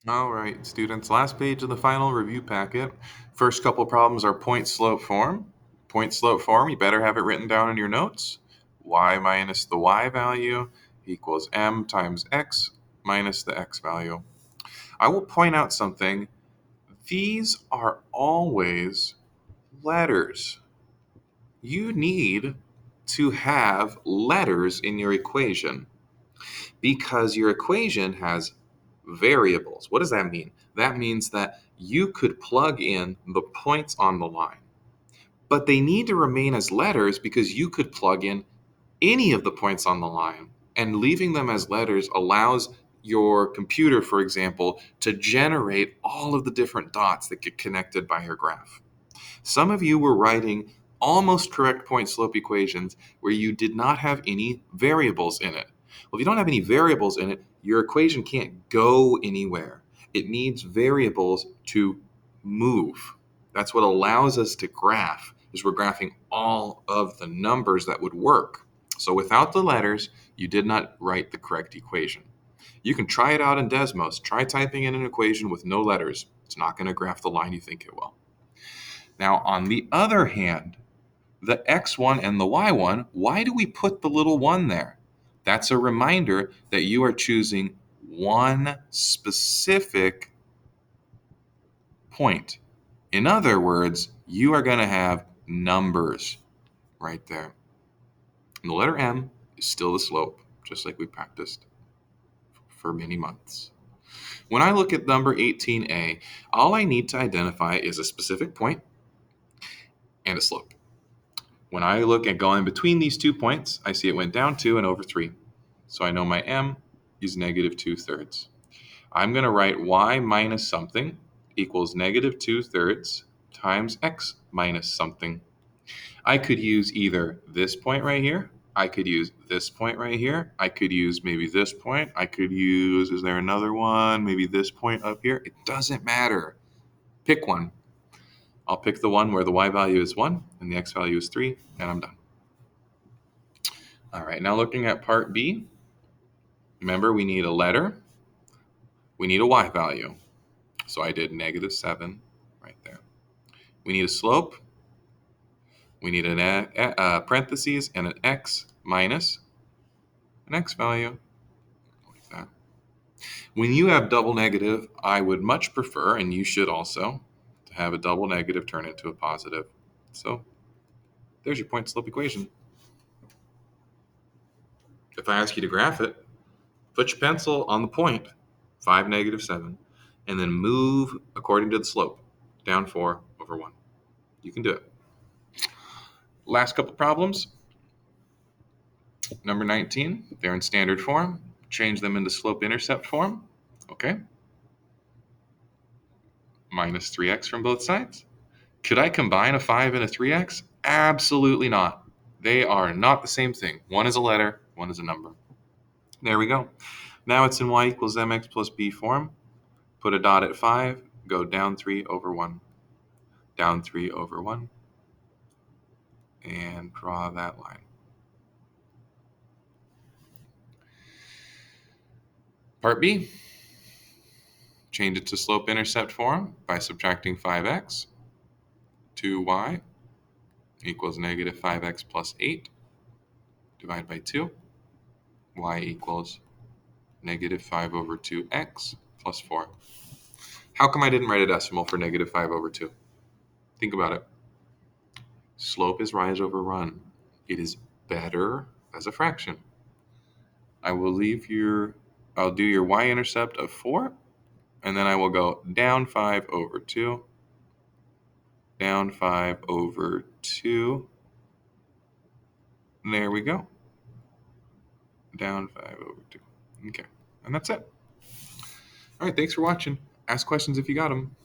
All right, students, last page of the final review packet. First couple problems are point slope form. Point slope form, you better have it written down in your notes. Y minus the y value equals m times x minus the x value. I will point out something. These are always letters. You need to have letters in your equation because your equation has variables. What does that mean? That means that you could plug in the points on the line, but they need to remain as letters because you could plug in any of the points on the line. And leaving them as letters allows your computer, for example, to generate all of the different dots that get connected by your graph. Some of you were writing almost correct point slope equations where you did not have any variables in it. Well, if you don't have any variables in it, your equation can't go anywhere. It needs variables to move. That's what allows us to graph, is we're graphing all of the numbers that would work. So without the letters, you did not write the correct equation. You can try it out in Desmos. Try typing in an equation with no letters. It's not going to graph the line you think it will. Now, on the other hand, the x1 and the y1, why do we put the little 1 there? That's a reminder that you are choosing one specific point. In other words, you are going to have numbers right there. And the letter m is still the slope, just like we practiced for many months. When I look at number 18a, all I need to identify is a specific point and a slope. When I look at going between these 2 points, I see it went down 2 and over 3. So I know my m is negative 2/3. I'm going to write y minus something equals negative 2/3 times x minus something. I could use either this point right here. I could use this point right here. I could use maybe this point. I could use, is there another one? Maybe this point up here. It doesn't matter. Pick one. I'll pick the one where the y value is 1 and the x value is 3, and I'm done. All right, now looking at part B, remember we need a letter, we need a y value. So I did negative 7 right there. We need a slope, we need an parentheses and an x minus an x value, like that. When you have double negative, I would much prefer, and you should also, to have a double negative turn into a positive. So there's your point slope equation. If I ask you to graph it, put your pencil on the point, 5, negative 7, and then move according to the slope, down 4 over 1. You can do it. Last couple problems. Number 19, they're in standard form. Change them into slope-intercept form. Okay. Minus 3x from both sides. Could I combine a 5 and a 3x? Absolutely not. They are not the same thing. One is a letter, one is a number. There we go. Now it's in y equals mx plus b form. Put a dot at 5, go down 3 over 1. Down 3 over 1. And draw that line. Part B. Change it to slope-intercept form by subtracting 5x. 2y equals negative 5x plus 8. Divide by 2. Y equals negative 5 over 2x plus 4. How come I didn't write a decimal for negative 5 over 2? Think about it. Slope is rise over run. It is better as a fraction. I'll do your y-intercept of 4, and then I will go down 5 over 2, down 5 over 2. And there we go. Down 5 over 2. Okay, and that's it. All right, thanks for watching. Ask questions if you got them.